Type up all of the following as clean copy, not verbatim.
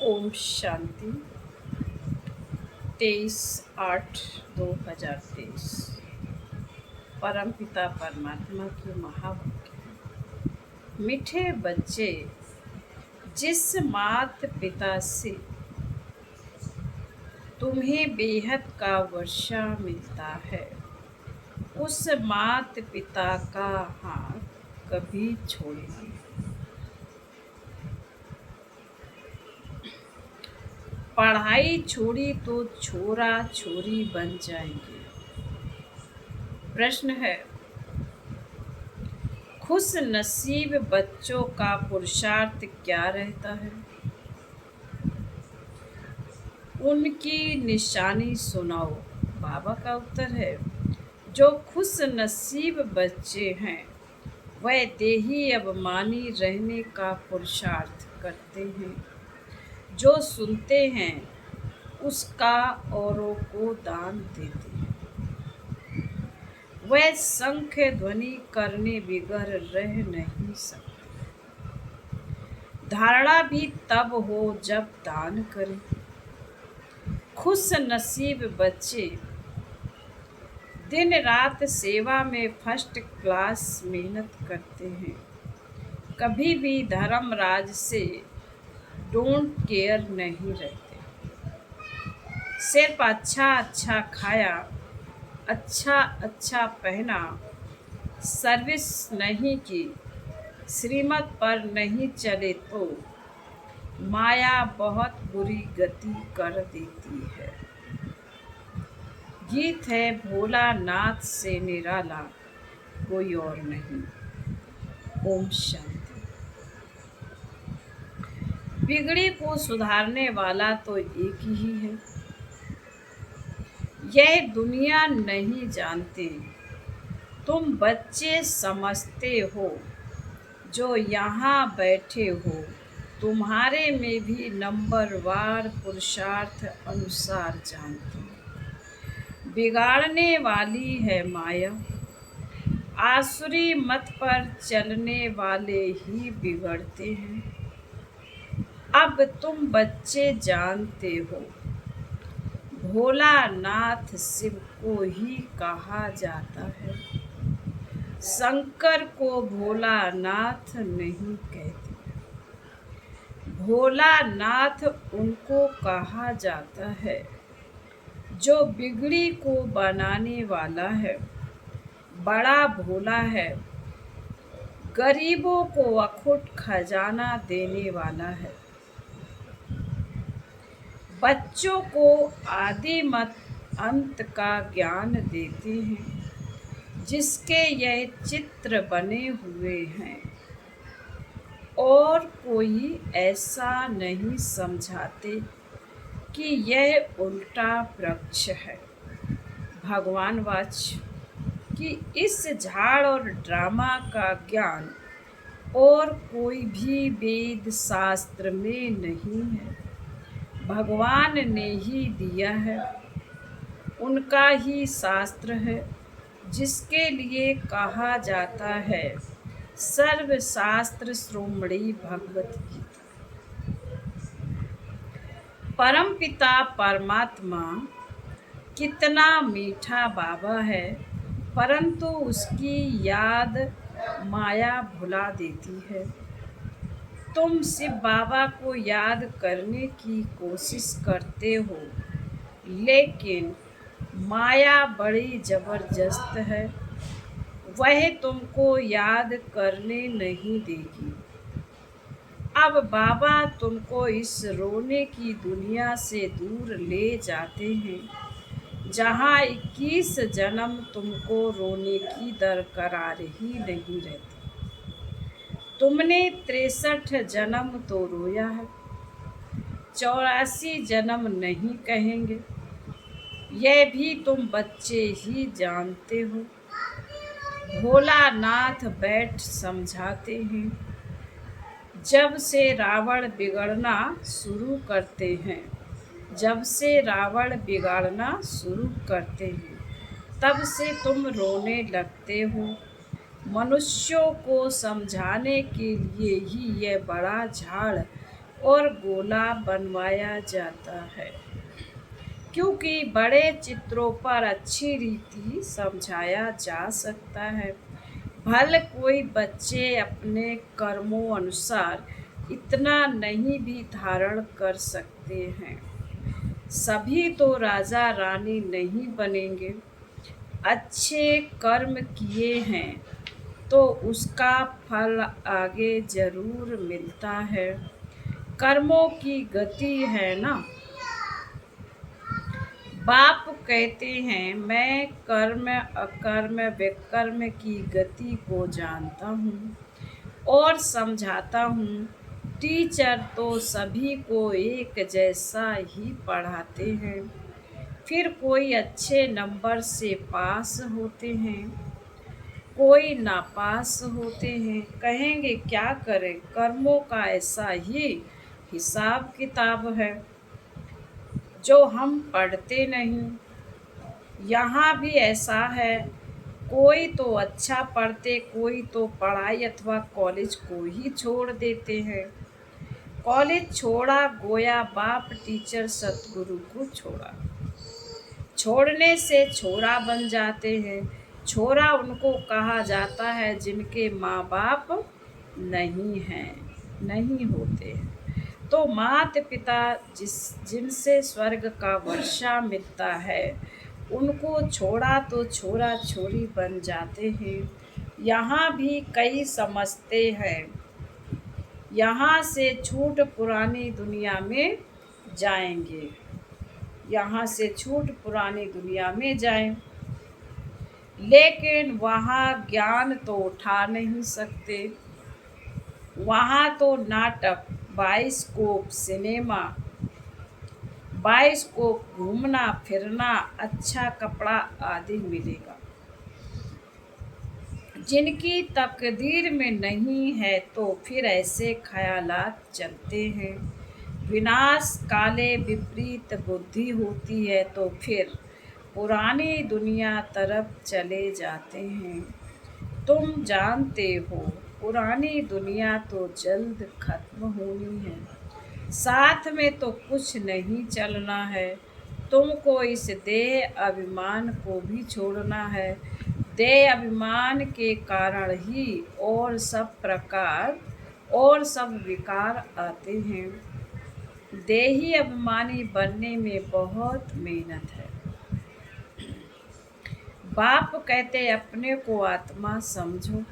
ओम शांति 23/8/2023। परमपिता परमात्मा के महावाक्य। मीठे बच्चे, जिस माता पिता से तुम्हें बेहद का वर्षा मिलता है, उस माता पिता का हाथ कभी छोड़ना नहीं। पढ़ाई छोड़ी तो छोरा छोरी बन जाएंगे। प्रश्न है, खुश नसीब बच्चों का पुरुषार्थ क्या रहता है? उनकी निशानी सुनाओ। बाबा का उत्तर है, जो खुश नसीब बच्चे हैं वह देही अभिमानी रहने का पुरुषार्थ करते हैं। जो सुनते हैं उसका औरों को दान देते हैं। वह शंख ध्वनि करने बिगर रह नहीं सकते। धारणा भी तब हो जब दान करें। खुश नसीब बच्चे दिन रात सेवा में फर्स्ट क्लास मेहनत करते हैं। कभी भी धर्मराज से डोंट केयर नहीं रहते। सिर्फ अच्छा अच्छा खाया, अच्छा अच्छा पहना, सर्विस नहीं की, श्रीमत पर नहीं चले तो माया बहुत बुरी गति कर देती है। गीत है, भोलानाथ से निराला कोई और नहीं। ओम शांति। बिगड़ी को सुधारने वाला तो एक ही है। यह दुनिया नहीं जानती, तुम बच्चे समझते हो। जो यहाँ बैठे हो, तुम्हारे में भी नंबरवार पुरुषार्थ अनुसार जानते हो। बिगाड़ने वाली है माया। आसुरी मत पर चलने वाले ही बिगड़ते हैं। अब तुम बच्चे जानते हो, भोलानाथ शिव को ही कहा जाता है। शंकर को भोलानाथ नहीं कहते। भोलानाथ उनको कहा जाता है जो बिगड़ी को बनाने वाला है, बड़ा भोला है, गरीबों को अखुट खजाना देने वाला है। बच्चों को आदि मत अंत का ज्ञान देते हैं, जिसके यह चित्र बने हुए हैं। और कोई ऐसा नहीं समझाते कि यह उल्टा वृक्ष है। भगवान वाच कि इस झाड़ और ड्रामा का ज्ञान और कोई भी वेद शास्त्र में नहीं है। भगवान ने ही दिया है, उनका ही शास्त्र है, जिसके लिए कहा जाता है सर्वशास्त्र श्रोमणी भगवत गीता। परमपिता परमात्मा कितना मीठा बाबा है, परंतु उसकी याद माया भुला देती है। तुम शिव बाबा को याद करने की कोशिश करते हो, लेकिन माया बड़ी जबरदस्त है। वह तुमको याद करने नहीं देगी। अब बाबा तुमको इस रोने की दुनिया से दूर ले जाते हैं, जहाँ 21 जन्म तुमको रोने की दरकार ही नहीं रहती। तुमने 63 जन्म तो रोया है, 84 जन्म नहीं कहेंगे। यह भी तुम बच्चे ही जानते हो। भोलानाथ बैठ समझाते हैं। जब से रावण बिगड़ना शुरू करते हैं, जब से रावण बिगाड़ना शुरू करते हैं, तब से तुम रोने लगते हो। मनुष्यों को समझाने के लिए ही यह बड़ा झाड़ और गोला बनवाया जाता है, क्योंकि बड़े चित्रों पर अच्छी रीति समझाया जा सकता है। भले कोई बच्चे अपने कर्मों अनुसार इतना नहीं भी धारण कर सकते हैं, सभी तो राजा रानी नहीं बनेंगे। अच्छे कर्म किए हैं तो उसका फल आगे जरूर मिलता है। कर्मों की गति है ना। बाप कहते हैं, मैं कर्म अकर्म विकर्म की गति को जानता हूँ और समझाता हूँ। टीचर तो सभी को एक जैसा ही पढ़ाते हैं, फिर कोई अच्छे नंबर से पास होते हैं, कोई नापास होते हैं। कहेंगे क्या करें, कर्मों का ऐसा ही हिसाब किताब है जो हम पढ़ते नहीं। यहाँ भी ऐसा है, कोई तो अच्छा पढ़ते, कोई तो पढ़ाई अथवा कॉलेज को ही छोड़ देते हैं। कॉलेज छोड़ा गोया बाप टीचर सतगुरु को छोड़ा। छोड़ने से छोरा बन जाते हैं। छोरा उनको कहा जाता है जिनके माँ बाप नहीं हैं, नहीं होते हैं। तो माता पिता जिनसे स्वर्ग का वर्षा मिलता है, उनको छोड़ा तो छोरा छोरी बन जाते हैं। यहाँ भी कई समझते हैं, यहाँ से छूट पुरानी दुनिया में जाएंगे, यहाँ से छूट पुरानी दुनिया में जाएं, लेकिन वहाँ ज्ञान तो उठा नहीं सकते। वहाँ तो नाटक, बाइस्कोप, सिनेमा, बाइस्कोप, घूमना फिरना, अच्छा कपड़ा आदि मिलेगा। जिनकी तकदीर में नहीं है तो फिर ऐसे ख्यालात चलते हैं। विनाश काले विपरीत बुद्धि होती है तो फिर पुरानी दुनिया तरफ चले जाते हैं। तुम जानते हो, पुरानी दुनिया तो जल्द खत्म होनी है, साथ में तो कुछ नहीं चलना है। तुमको इस देह अभिमान को भी छोड़ना है। देह अभिमान के कारण ही और सब विकार आते हैं। देही अभिमानी बनने में बहुत मेहनत है। बाप कहते अपने को आत्मा समझो।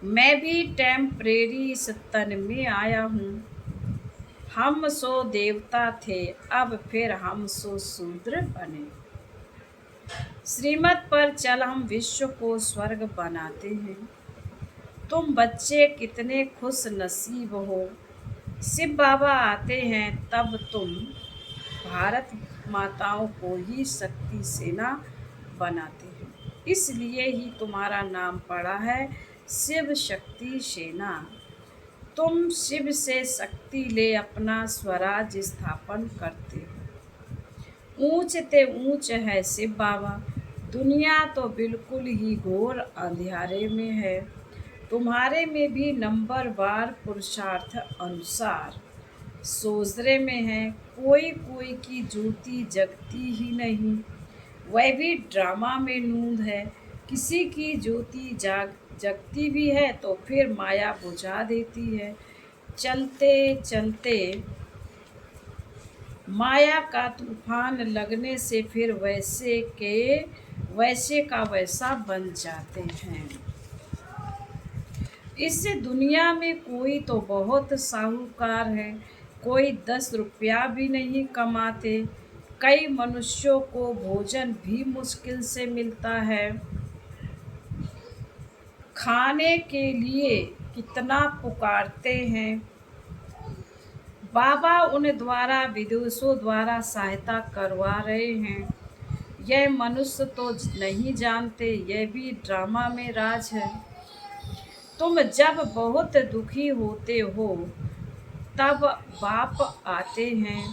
मैं भी टेम्परेरी इस तन में आया हूँ। हम सो देवता थे, अब फिर हम सो शूद्र बने। श्रीमत पर चल हम विश्व को स्वर्ग बनाते हैं। तुम बच्चे कितने खुश नसीब हो। शिव बाबा आते हैं तब तुम भारत माताओं को ही शक्ति सेना बनाते हैं। इसलिए ही तुम्हारा नाम पड़ा है शिव शक्ति सेना। तुम शिव से शक्ति ले अपना स्वराज स्थापन करते हो। ऊंच ते ऊंच है शिव बाबा। दुनिया तो बिल्कुल ही घोर अंधियारे में है। तुम्हारे में भी नंबरवार पुरुषार्थ अनुसार सोजरे में है। कोई कोई की ज्योति जगती ही नहीं, वह भी ड्रामा में नूंद है। किसी की ज्योति जगती भी है तो फिर माया बुझा देती है। चलते चलते माया का तूफान लगने से फिर वैसे का वैसा बन जाते हैं। इससे दुनिया में कोई तो बहुत साहूकार है, कोई 10 रुपया भी नहीं कमाते। कई मनुष्यों को भोजन भी मुश्किल से मिलता है। खाने के लिए कितना पुकारते हैं। बाबा उन द्वारा विदेशों द्वारा सहायता करवा रहे हैं। यह मनुष्य तो नहीं जानते, यह भी ड्रामा में राज है। तुम जब बहुत दुखी होते हो तब बाप आते हैं।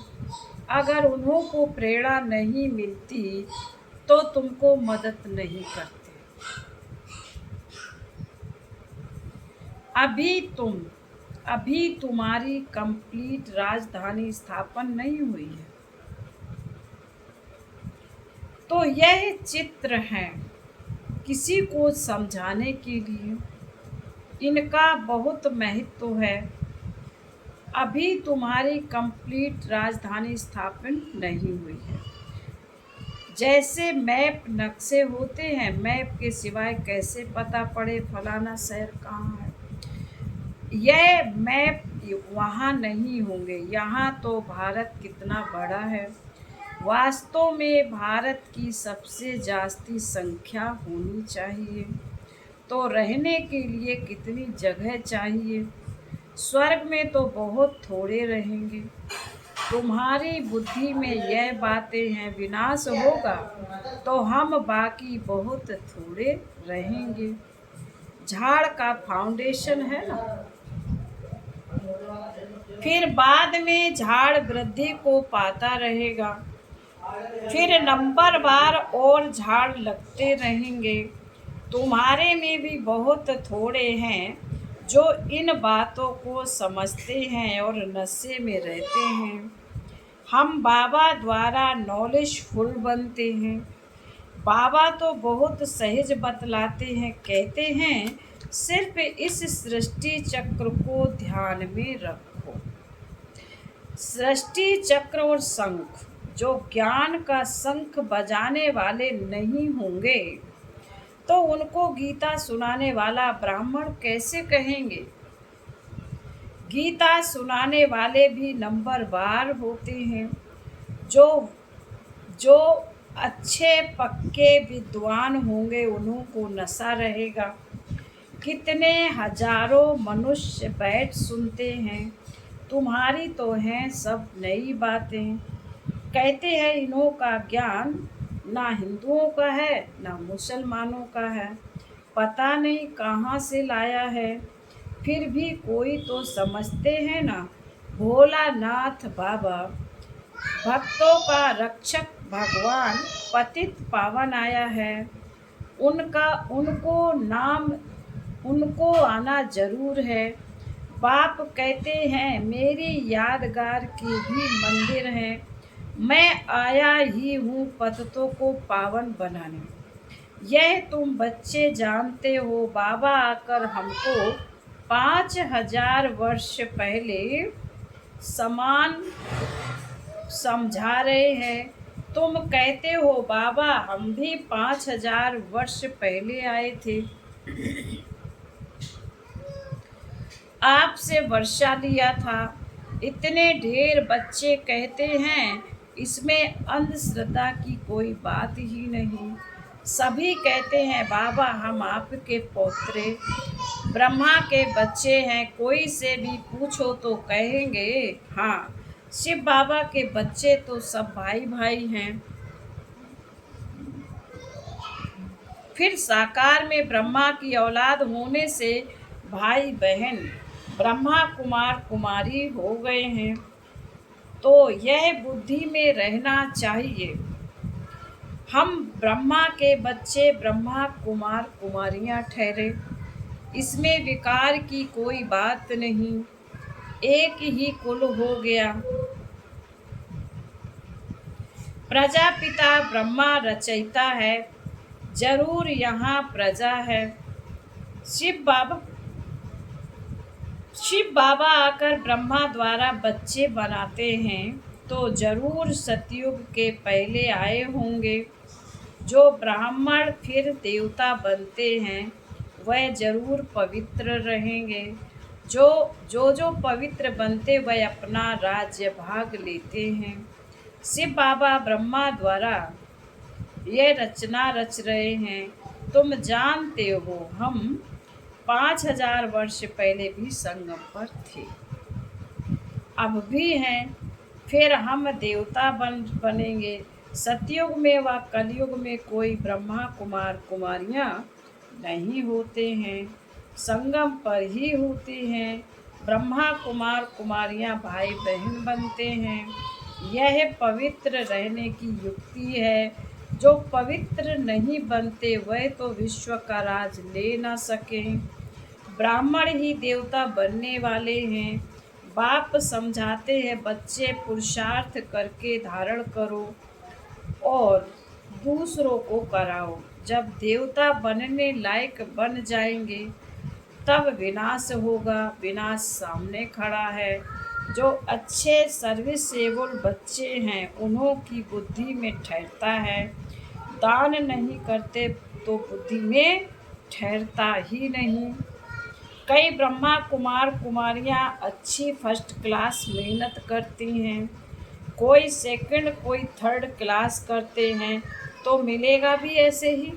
अगर उन्हों को प्रेरणा नहीं मिलती तो तुमको मदद नहीं करते। अभी तुम्हारी कंप्लीट राजधानी स्थापन नहीं हुई है। तो यह चित्र है किसी को समझाने के लिए, इनका बहुत महत्व है। अभी तुम्हारी कंप्लीट राजधानी स्थापन नहीं हुई है। जैसे मैप नक्शे होते हैं, मैप के सिवाय कैसे पता पड़े फलाना शहर कहाँ है। यह मैप वहाँ नहीं होंगे। यहाँ तो भारत कितना बड़ा है। वास्तव में भारत की सबसे जास्ती संख्या होनी चाहिए। तो रहने के लिए कितनी जगह चाहिए। स्वर्ग में तो बहुत थोड़े रहेंगे। तुम्हारी बुद्धि में यह बातें हैं, विनाश होगा तो हम बाकी बहुत थोड़े रहेंगे। झाड़ का फाउंडेशन है ना, फिर बाद में झाड़ वृद्धि को पाता रहेगा, फिर नंबर बार और झाड़ लगते रहेंगे। तुम्हारे में भी बहुत थोड़े हैं जो इन बातों को समझते हैं और नशे में रहते हैं। हम बाबा द्वारा नॉलेजफुल बनते हैं। बाबा तो बहुत सहज बतलाते हैं, कहते हैं सिर्फ इस सृष्टि चक्र को ध्यान में रखो। सृष्टि चक्र और शंख, जो ज्ञान का शंख बजाने वाले नहीं होंगे तो उनको गीता सुनाने वाला ब्राह्मण कैसे कहेंगे। गीता सुनाने वाले भी नंबर बार होते हैं। जो जो अच्छे पक्के विद्वान होंगे उन्हों को नशा रहेगा। कितने हजारों मनुष्य बैठ सुनते हैं। तुम्हारी तो हैं सब नई बातें। कहते हैं इन्हों का ज्ञान ना हिंदुओं का है ना मुसलमानों का है, पता नहीं कहाँ से लाया है। फिर भी कोई तो समझते हैं ना, भोलानाथ बाबा भक्तों का रक्षक भगवान पतित पावन आया है। उनको आना जरूर है। बाप कहते हैं मेरी यादगार के भी मंदिर हैं। मैं आया ही हूँ पतितों को पावन बनाने। यह तुम बच्चे जानते हो। बाबा आकर हमको 5000 वर्ष पहले समान समझा रहे हैं। तुम कहते हो बाबा हम भी 5000 वर्ष पहले आए थे, आपसे वर्षा लिया था। इतने ढेर बच्चे कहते हैं इसमें अंधश्रद्धा की कोई बात ही नहीं। सभी कहते हैं बाबा हम आपके पौत्रे ब्रह्मा के बच्चे हैं। कोई से भी पूछो तो कहेंगे हाँ, शिव बाबा के बच्चे तो सब भाई भाई हैं। फिर साकार में ब्रह्मा की औलाद होने से भाई बहन ब्रह्मा कुमार कुमारी हो गए हैं। तो यह बुद्धि में रहना चाहिए। हम ब्रह्मा के बच्चे ब्रह्मा कुमार कुमारियां ठहरे। इसमें विकार की कोई बात नहीं। एक ही कुल हो गया। प्रजापिता ब्रह्मा रचयिता है, जरूर यहाँ प्रजा है। शिव बाबा आकर ब्रह्मा द्वारा बच्चे बनाते हैं तो जरूर सतयुग के पहले आए होंगे। जो ब्राह्मण फिर देवता बनते हैं वह जरूर पवित्र रहेंगे। जो पवित्र बनते वह अपना राज्य भाग लेते हैं। शिव बाबा ब्रह्मा द्वारा यह रचना रच रहे हैं। तुम जानते हो हम 5000 वर्ष पहले भी संगम पर थे, अब भी हैं, फिर हम देवता बनेंगे। सतयुग में व कलयुग में कोई ब्रह्मा कुमार कुमारियां नहीं होते हैं, संगम पर ही होते हैं। ब्रह्मा कुमार कुमारियां भाई बहन बनते हैं। यह पवित्र रहने की युक्ति है। जो पवित्र नहीं बनते वह तो विश्व का राज ले ना सकें। ब्राह्मण ही देवता बनने वाले हैं। बाप समझाते हैं बच्चे पुरुषार्थ करके धारण करो और दूसरों को कराओ। जब देवता बनने लायक बन जाएंगे तब विनाश होगा। विनाश सामने खड़ा है। जो अच्छे सर्विसेबल बच्चे हैं उन्हों की बुद्धि में ठहरता है। दान नहीं करते तो बुद्धि में ठहरता ही नहीं। कई ब्रह्मा कुमार कुमारियाँ अच्छी फर्स्ट क्लास मेहनत करती हैं। कोई सेकंड कोई थर्ड क्लास करते हैं तो मिलेगा भी ऐसे ही।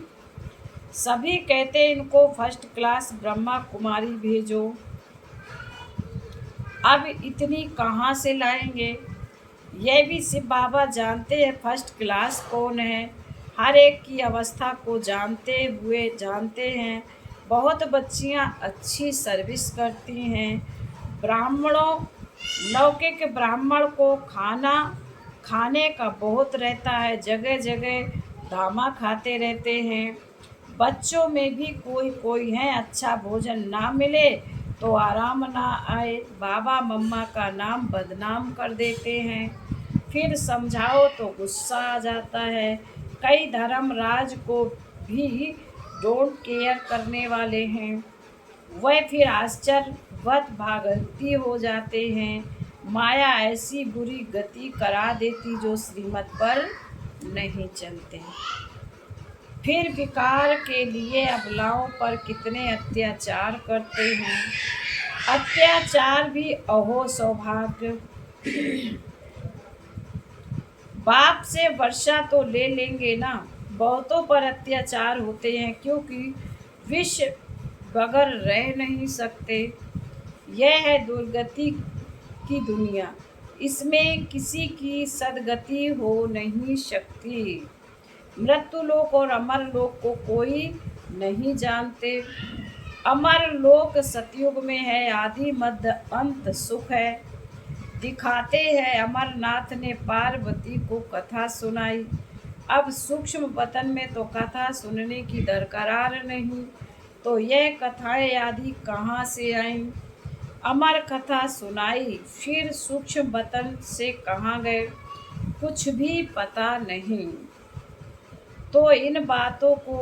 सभी कहते इनको फर्स्ट क्लास ब्रह्मा कुमारी भेजो। अब इतनी कहाँ से लाएंगे? यह भी शिव बाबा जानते हैं फर्स्ट क्लास कौन है। हर एक की अवस्था को जानते हैं। बहुत बच्चियाँ अच्छी सर्विस करती हैं। ब्राह्मणों लौकिक ब्राह्मण को खाने का बहुत रहता है। जगह जगह धामा खाते रहते हैं। बच्चों में भी कोई कोई है अच्छा भोजन ना मिले तो आराम ना आए। बाबा मम्मा का नाम बदनाम कर देते हैं। फिर समझाओ तो गुस्सा आ जाता है। कई धर्मराज को भी डोंट केयर करने वाले हैं। वह फिर आश्चर्यवत भागती हो जाते हैं। माया ऐसी बुरी गति करा देती जो श्रीमत पर नहीं चलते। फिर विकार के लिए अबलाओं पर कितने अत्याचार करते हैं। अत्याचार भी अहो सौभाग्य। बाप से वर्षा तो ले लेंगे ना। बहुतों पर अत्याचार होते हैं क्योंकि विष बगैर रह नहीं सकते। यह है दुर्गति की दुनिया। इसमें किसी की सदगति हो नहीं सकती। मृत्यु लोक और अमर लोक को कोई नहीं जानते। अमर लोक सतयुग में है। आदि मध्य अंत सुख है। दिखाते हैं अमरनाथ ने पार्वती को कथा सुनाई। अब सूक्ष्म वतन में तो कथा सुनने की दरकार नहीं, तो यह कथाएं आदि कहाँ से आईं? अमर कथा सुनाई फिर सूक्ष्म वतन से कहाँ गए? कुछ भी पता नहीं। तो इन बातों को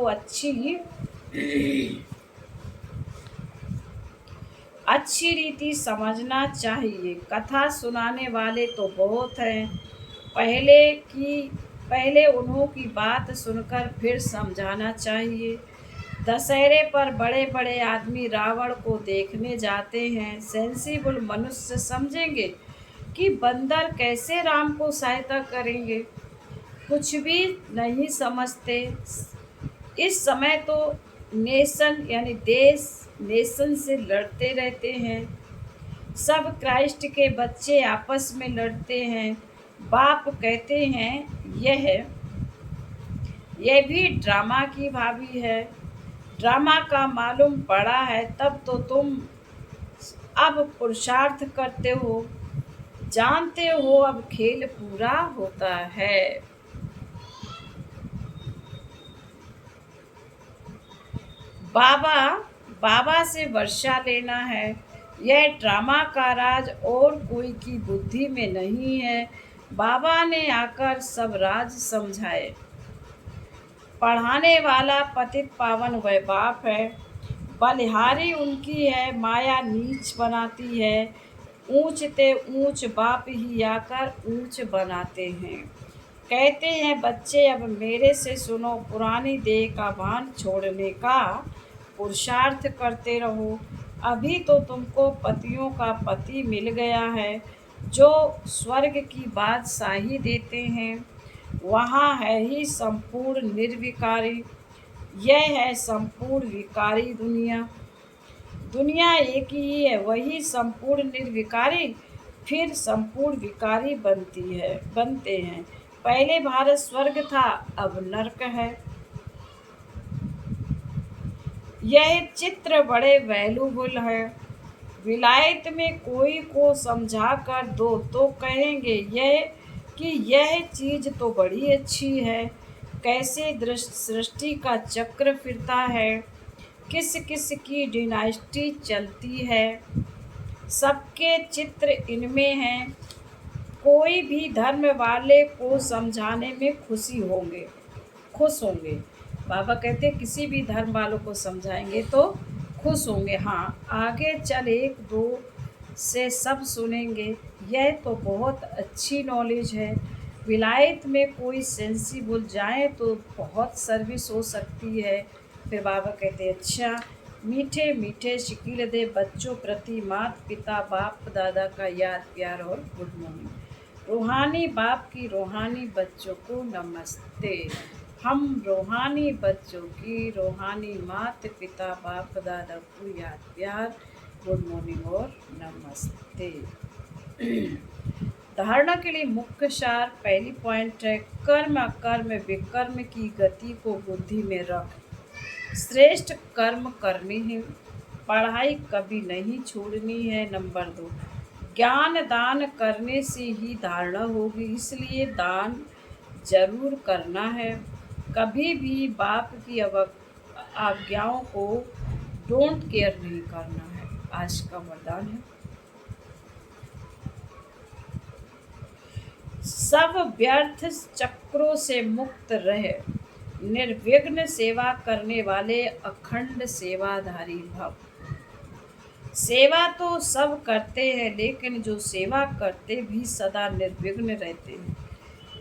अच्छी रीति समझना चाहिए। कथा सुनाने वाले तो बहुत हैं। पहले उन्हों की बात सुनकर फिर समझाना चाहिए। दशहरे पर बड़े बड़े आदमी रावण को देखने जाते हैं। सेंसिबल मनुष्य समझेंगे कि बंदर कैसे राम को सहायता करेंगे। कुछ भी नहीं समझते। इस समय तो नेशन यानी देश नेशन से लड़ते रहते हैं। सब क्राइस्ट के बच्चे आपस में लड़ते हैं। बाप कहते हैं यह भी ड्रामा की भाभी है। ड्रामा का मालूम पड़ा है तब तो तुम अब पुरुषार्थ करते हो। जानते हो अब खेल पूरा होता है। बाबा से वर्षा लेना है। यह ड्रामा का राज और कोई की बुद्धि में नहीं है। बाबा ने आकर सब राज समझाए। पढ़ाने वाला पतित पावन वह बाप है। बलिहारी उनकी है। माया नीच बनाती है। ऊंच ते ऊंच बाप ही आकर ऊंच बनाते हैं। कहते हैं बच्चे अब मेरे से सुनो। पुरानी देह का भान छोड़ने का पुरुषार्थ करते रहो। अभी तो तुमको पतियों का पति मिल गया है जो स्वर्ग की बादशाही देते हैं। वहाँ है ही संपूर्ण निर्विकारी। यह है संपूर्ण विकारी दुनिया। दुनिया एक ही है। वही संपूर्ण निर्विकारी फिर संपूर्ण विकारी बनते हैं। पहले भारत स्वर्ग था अब नरक है। यह चित्र बड़े वैल्यूबल है। विलायत में कोई को समझा कर दो तो कहेंगे यह चीज़ तो बड़ी अच्छी है। कैसे सृष्टि का चक्र फिरता है। किस किस की डिनास्टी चलती है, सबके चित्र इनमें हैं। कोई भी धर्म वाले को समझाने में खुश होंगे। बाबा कहते हैं किसी भी धर्म वालों को समझाएंगे तो खुश होंगे। हाँ, आगे चल एक दो से सब सुनेंगे। यह तो बहुत अच्छी नॉलेज है। विलायत में कोई सेंसिबल जाए तो बहुत सर्विस हो सकती है। फिर बाबा कहते हैं अच्छा, मीठे मीठे शिकील दे बच्चों प्रति माता पिता बाप दादा का याद प्यार और गुड मॉर्निंग। रूहानी बाप की रूहानी बच्चों को नमस्ते। हम रूहानी बच्चों की रूहानी माता पिता बाप दादा को याद प्यार गुड मॉर्निंग और नमस्ते। धारणा के लिए मुख्य सार पहली पॉइंट है, कर्म अकर्म विकर्म की गति को बुद्धि में रख। श्रेष्ठ कर्म करने हैं, पढ़ाई कभी नहीं छोड़नी है। नंबर 2, ज्ञान दान करने से ही धारणा होगी, इसलिए दान जरूर करना है। कभी भी बाप की आज्ञाओं को डोंट केयर नहीं करना है। आज का वरदान है, सब व्यर्थ चक्रों से मुक्त रहे, निर्विघ्न सेवा करने वाले अखंड सेवाधारी भव। सेवा तो सब करते हैं, लेकिन जो सेवा करते भी सदा निर्विघ्न रहते हैं,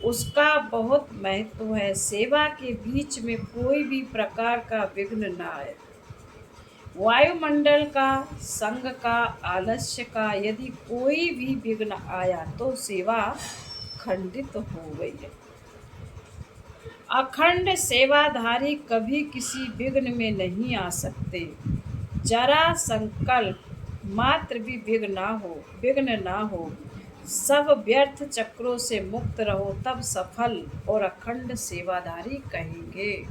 उसका बहुत महत्व है। सेवा के बीच में कोई भी प्रकार का विघ्न न आए। वायुमंडल का, संग का, आलस्य का यदि कोई भी विघ्न आया तो सेवा खंडित हो गई है। अखंड सेवाधारी कभी किसी विघ्न में नहीं आ सकते। जरा संकल्प मात्र भी विघ्न ना हो, सब व्यर्थ चक्रों से मुक्त रहो, तब सफल और अखंड सेवाधारी कहेंगे।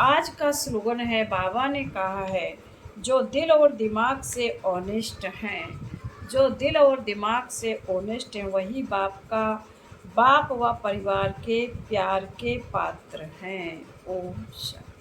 आज का स्लोगन है, बाबा ने कहा है, जो दिल और दिमाग से ऑनेस्ट हैं, जो दिल और दिमाग से ऑनेस्ट हैं, वही बाप व परिवार के प्यार के पात्र हैं। ओम शांति।